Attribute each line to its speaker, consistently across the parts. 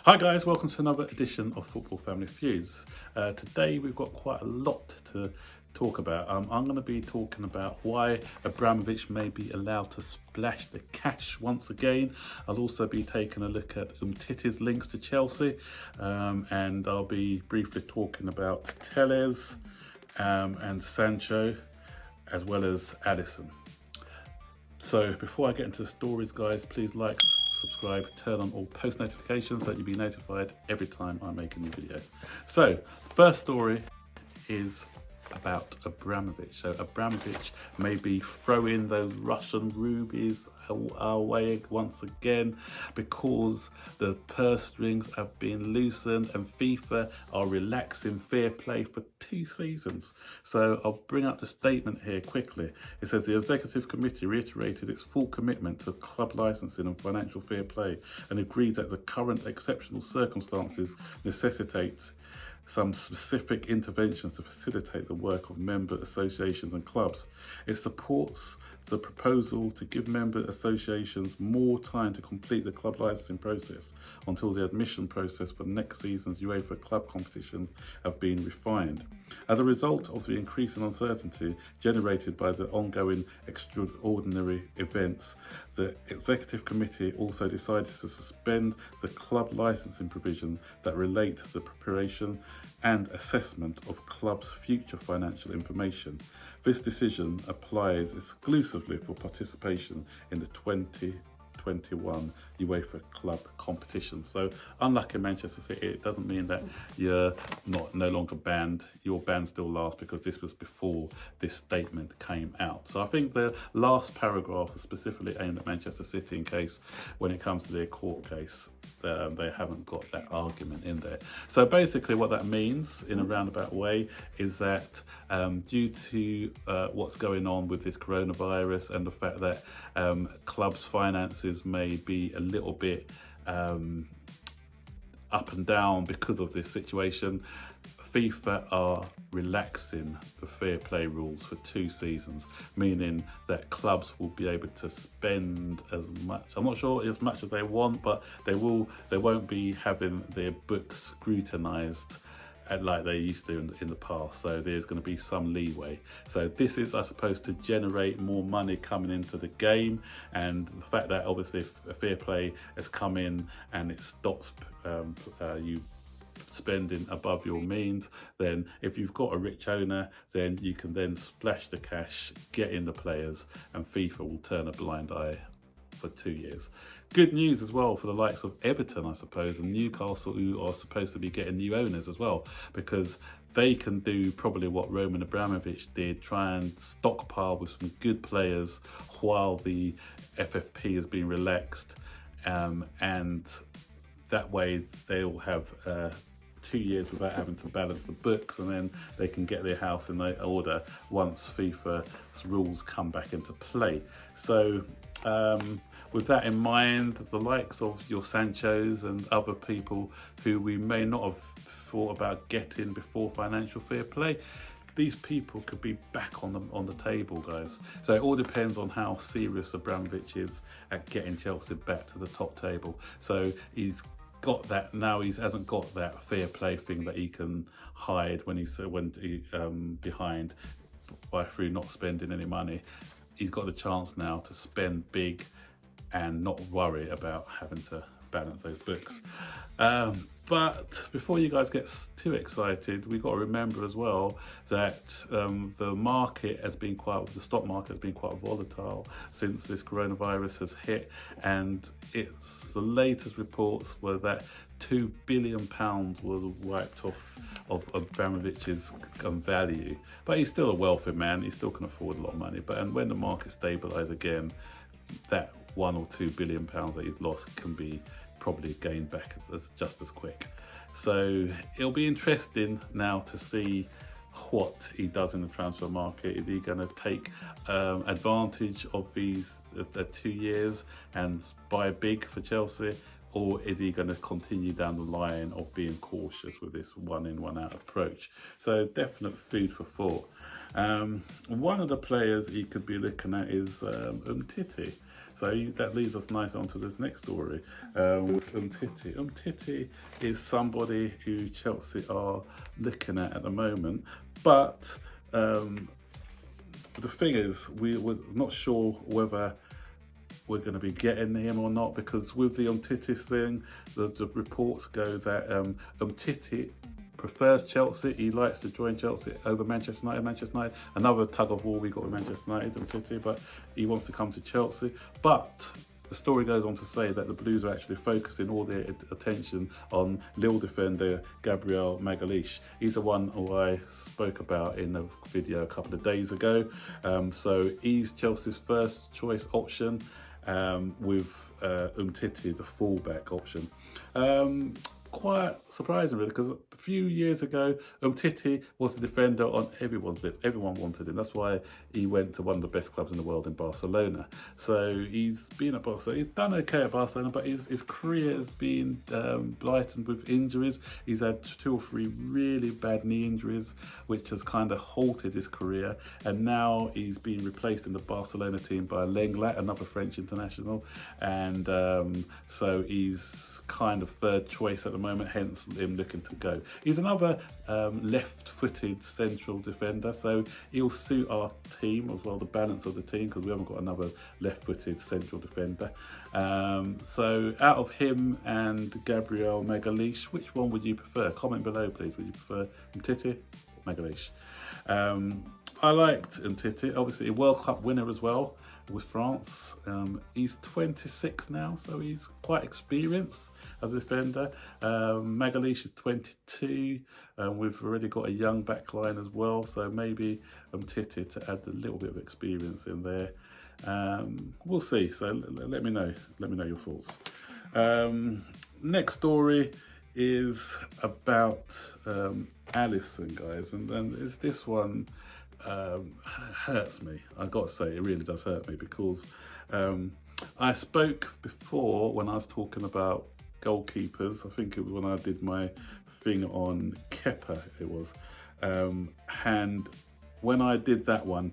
Speaker 1: Hi guys, welcome to another edition of Football Family Feuds. Today we've got quite a lot to talk about. I'm going to be talking about why Abramovich may be allowed to splash the cash once again. I'll also be taking a look at Umtiti's links to Chelsea, and I'll be briefly talking about Telles and Sancho, as well as Alisson. So before I get into the stories, guys, please like, subscribe, turn on all post notifications so that you'll be notified every time I make a new video. So first story is about Abramovich. So Abramovich may be throwing those Russian rubies our way once again because the purse strings have been loosened and FIFA are relaxing fair play for 2 seasons. So I'll bring up the statement here quickly. It says the Executive Committee reiterated its full commitment to club licensing and financial fair play and agreed that the current exceptional circumstances necessitate some specific interventions to facilitate the work of member associations and clubs. It supports the proposal to give member associations more time to complete the club licensing process until the admission process for next season's Uefa club competitions have been refined. As a result of the increasing uncertainty generated by the ongoing extraordinary events, the Executive Committee also decided to suspend the club licensing provision that relate to the preparation and assessment of clubs' future financial information. This decision applies exclusively for participation in the 2021 UEFA club competition. So unlike in Manchester City, it doesn't mean that you're no longer banned. Your ban still lasts because this was before this statement came out. So I think the last paragraph is specifically aimed at Manchester City in case when it comes to their court case, they haven't got that argument in there. So basically what that means in a roundabout way is that due to what's going on with this coronavirus and the fact that clubs' finances may be a little bit up and down because of this situation, FIFA are relaxing the fair play rules for 2 seasons, meaning that clubs will be able to spend as much, I'm not sure as much as they want, but they won't be having their books scrutinised like they used to in the past. So there's going to be some leeway. So this is, I suppose, to generate more money coming into the game, and the fact that obviously if fair play has come in and it stops you spending above your means, then if you've got a rich owner, then you can then splash the cash, get in the players, and FIFA will turn a blind eye for 2 years. Good news as well for the likes of Everton, I suppose, and Newcastle, who are supposed to be getting new owners as well, because they can do probably what Roman Abramovich did, try and stockpile with some good players while the FFP has been relaxed, and that way they'll have 2 years without having to balance the books, and then they can get their house in order once FIFA's rules come back into play. So with that in mind, the likes of your Sanchos and other people who we may not have thought about getting before financial fair play, these people could be back on the table, guys. So it all depends on how serious Abramovich is at getting Chelsea back to the top table. So he's got that now. He hasn't got that fair play thing that he can hide when he's behind through not spending any money. He's got the chance now to spend big and not worry about having to balance those books. But before you guys get too excited, we've got to remember as well that the market has been the stock market has been quite volatile since this coronavirus has hit, and the latest reports were that £2 billion was wiped off of Abramovich's value. But he's still a wealthy man, he still can afford a lot of money. And when the market stabilises again, that £1 or £2 billion that he's lost can be probably gained back just as quick. So it'll be interesting now to see what he does in the transfer market. Is he going to take advantage of these 2 years and buy big for Chelsea, or is he going to continue down the line of being cautious with this one in, one out approach? So definite food for thought. One of the players he could be looking at is Umtiti. So that leads us nicely onto this next story with Umtiti. Umtiti is somebody who Chelsea are looking at the moment, but the thing is, we're not sure whether we're going to be getting him or not, because with the Umtiti thing, the reports go that Umtiti prefers Chelsea. He likes to join Chelsea over Manchester United. Manchester United, another tug of war we got with Manchester United, Umtiti, but he wants to come to Chelsea. But the story goes on to say that the Blues are actually focusing all their attention on Lille defender Gabriel Magalhaes. He's the one who I spoke about in a video a couple of days ago. So he's Chelsea's first choice option, with Umtiti the fullback option. Quite surprising really, because a few years ago Umtiti was the defender on everyone's list. Everyone wanted him. That's why he went to one of the best clubs in the world in Barcelona. So he's been at Barcelona. He's done okay at Barcelona, but his career has been blighted with injuries. He's had 2 or 3 really bad knee injuries, which has kind of halted his career. And now he's been replaced in the Barcelona team by Lenglet, another French international. And so he's kind of third choice at the moment, hence him looking to go. He's another left-footed central defender, so he'll suit our team as well, the balance of the team, because we haven't got another left-footed central defender. So out of him and Gabriel Magalhaes, which one would you prefer? Comment below, please. Would you prefer Umtiti or Magalhaes? I liked Umtiti, obviously a World Cup winner as well with France. He's 26 now, so he's quite experienced as a defender. Magalhaes is 22, and we've already got a young back line as well, so maybe Umtiti to add a little bit of experience in there. We'll see, so let me know your thoughts. Next story is about Alisson, guys, and is this one hurts me. I got to say, it really does hurt me, because I spoke before when I was talking about goalkeepers. I think it was when I did my thing on Kepa, it was. And when I did that one,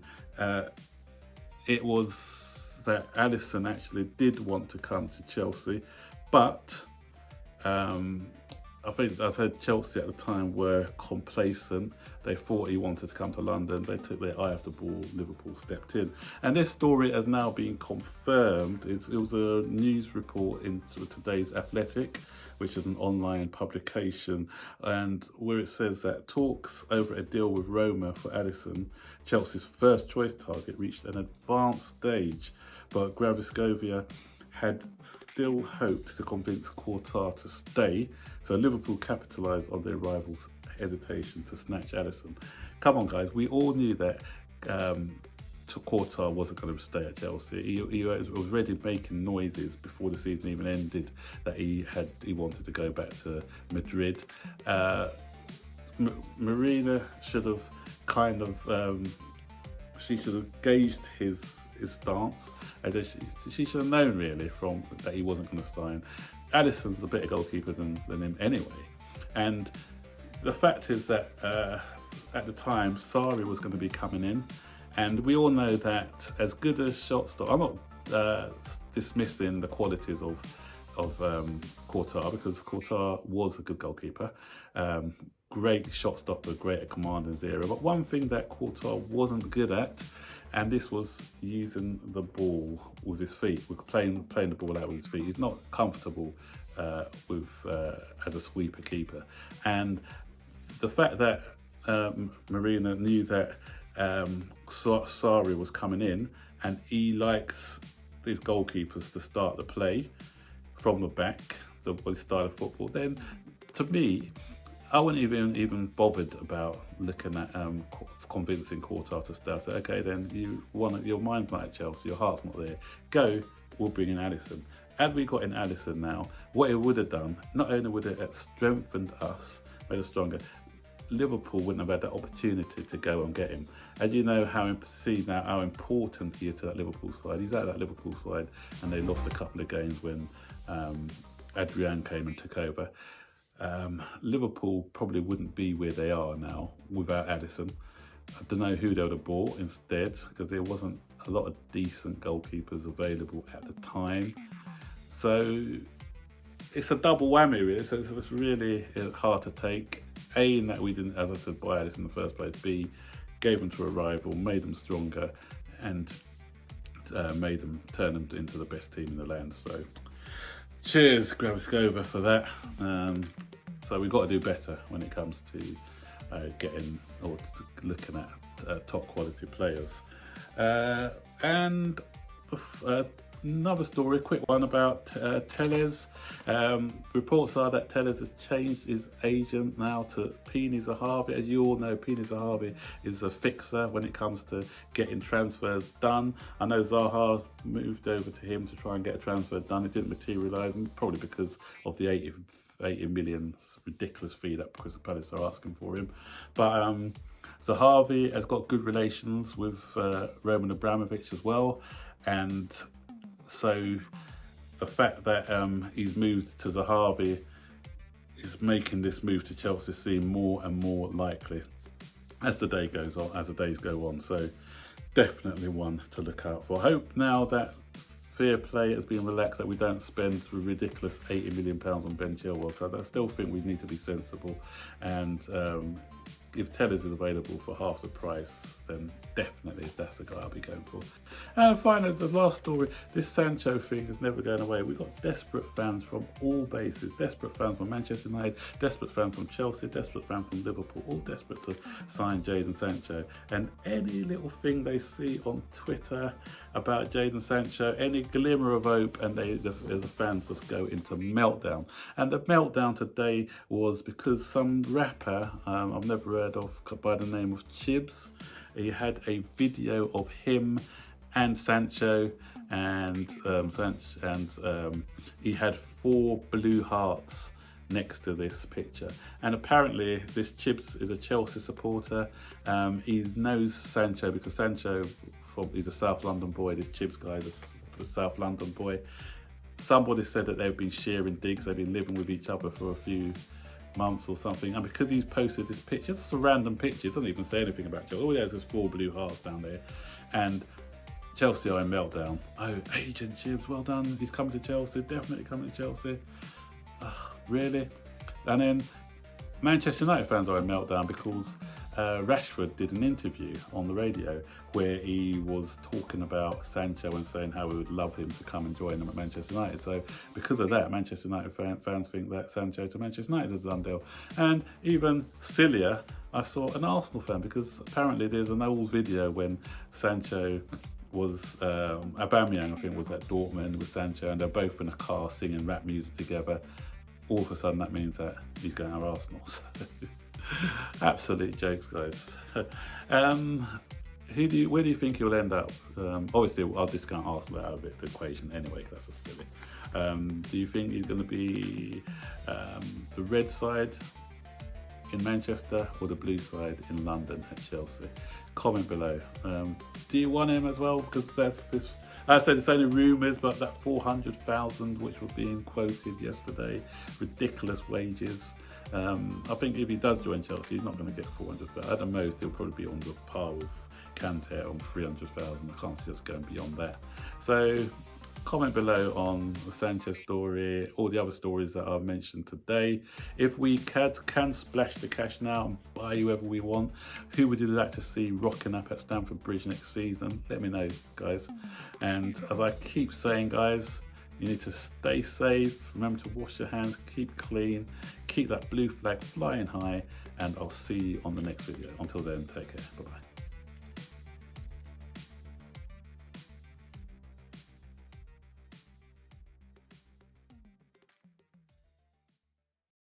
Speaker 1: it was that Alisson actually did want to come to Chelsea, but I think I said Chelsea at the time were complacent. They thought he wanted to come to London. They took their eye off the ball. Liverpool stepped in. And this story has now been confirmed. It was a news report in today's Athletic, which is an online publication, and where it says that talks over a deal with Roma for Alisson, Chelsea's first choice target, reached an advanced stage, but Graviscovia had still hoped to convince Qatar to stay, so Liverpool capitalised on their rivals' hesitation to snatch Alisson. Come on, guys, we all knew that Qatar wasn't going to stay at Chelsea. He was already making noises before the season even ended that he wanted to go back to Madrid. Marina should have kind of she should have gauged his stance, and she should have known really from that he wasn't going to sign. Alisson's a better goalkeeper than him anyway, and the fact is that at the time Sarri was going to be coming in, and we all know that as good as shot stop, I'm not dismissing the qualities of Qatar, because Qatar was a good goalkeeper, great shot stopper, great at command and zero. But one thing that Qatar wasn't good at, and this was using the ball with his feet, with playing the ball out with his feet. He's not comfortable with as a sweeper keeper, and the fact that Marina knew that Sarri was coming in, and he likes these goalkeepers to start the play from the back, the style of football, then to me, I wouldn't even bothered about looking at convincing Qatar to stay. I said, okay, then your mind's not at Chelsea, your heart's not there. Go, we'll bring in Alisson. Had we got in Alisson now, what it would have done, not only would it have strengthened us, made us stronger, Liverpool wouldn't have had that opportunity to go and get him. And you know how important he is to that Liverpool side. He's out of that Liverpool side, and they lost a couple of games when Adrian came and took over. Liverpool probably wouldn't be where they are now without Alisson. I don't know who they would have bought instead, because there wasn't a lot of decent goalkeepers available at the time. So it's a double whammy, really. So it's really hard to take. A, in that we didn't, as I said, buy Alice in the first place. B, gave them to a rival, made them stronger, and made them turn them into the best team in the land. So cheers, Gravskova, for that. So we've got to do better when it comes to getting or looking at top quality players. And another story, a quick one about Tellez. Reports are that Tellez has changed his agent now to Pini Zahavi. As you all know, Pini Zahavi is a fixer when it comes to getting transfers done. I know Zaha moved over to him to try and get a transfer done. It didn't materialise, probably because of the 80 million ridiculous fee that Crystal Palace are asking for him. But Zahavi has got good relations with Roman Abramovich as well, and so the fact that he's moved to Zahavi is making this move to Chelsea seem more and more likely as the day goes on, as the days go on. So definitely one to look out for. I hope now that fair play has been relaxed, that we don't spend a ridiculous £80 million on Ben Chilwell. I still think we need to be sensible, and if Tellez is available for half the price, then definitely that's the guy I'll be going for. And finally, the last story, this Sancho thing is never going away. We've got desperate fans from all bases, desperate fans from Manchester United, desperate fans from Chelsea, desperate fans from Liverpool, all desperate to sign Jadon Sancho. And any little thing they see on Twitter about Jadon Sancho, any glimmer of hope, and the fans just go into meltdown. And the meltdown today was because some rapper, I've never heard of, by the name of Chibs, he had a video of him and Sancho, and he had 4 blue hearts next to this picture. And apparently this Chibs is a Chelsea supporter. He knows Sancho because Sancho, he's a South London boy. This Chibs guy is a South London boy. Somebody said that they've been sharing digs, they've been living with each other for a few months or something, and because he's posted this picture, it's just a random picture, it doesn't even say anything about Chelsea. All he has is 4 blue hearts down there, and Chelsea are in meltdown. Oh, Agent Chibs, well done, he's coming to Chelsea, definitely coming to Chelsea. Really? And then Manchester United fans are in meltdown because Rashford did an interview on the radio where he was talking about Sancho and saying how we would love him to come and join them at Manchester United. So because of that, Manchester United fans think that Sancho to Manchester United is a done deal. And even sillier, I saw an Arsenal fan, because apparently there's an old video when Sancho was, Aubameyang I think was at Dortmund with Sancho, and they're both in a car singing rap music together. All of a sudden that means that he's going to Arsenal. Absolute jokes, guys. Where do you think he'll end up? Obviously, I'll discount Arsenal out of the equation anyway, because that's just silly. Do you think he's going to be the red side in Manchester or the blue side in London at Chelsea? Comment below. Do you want him as well? Because that's this. As I said, it's only rumours, but that 400,000 which was being quoted yesterday, ridiculous wages. I think if he does join Chelsea, he's not going to get 400,000. At the most, he'll probably be on the par with Kante on 300,000. I can't see us going beyond that. So comment below on the Sanchez story, all the other stories that I've mentioned today. If we can splash the cash now and buy whoever we want, who would you like to see rocking up at Stamford Bridge next season? Let me know, guys. And as I keep saying, guys, you need to stay safe. Remember to wash your hands, keep clean, keep that blue flag flying high, and I'll see you on the next video. Until then, take care. Bye-bye.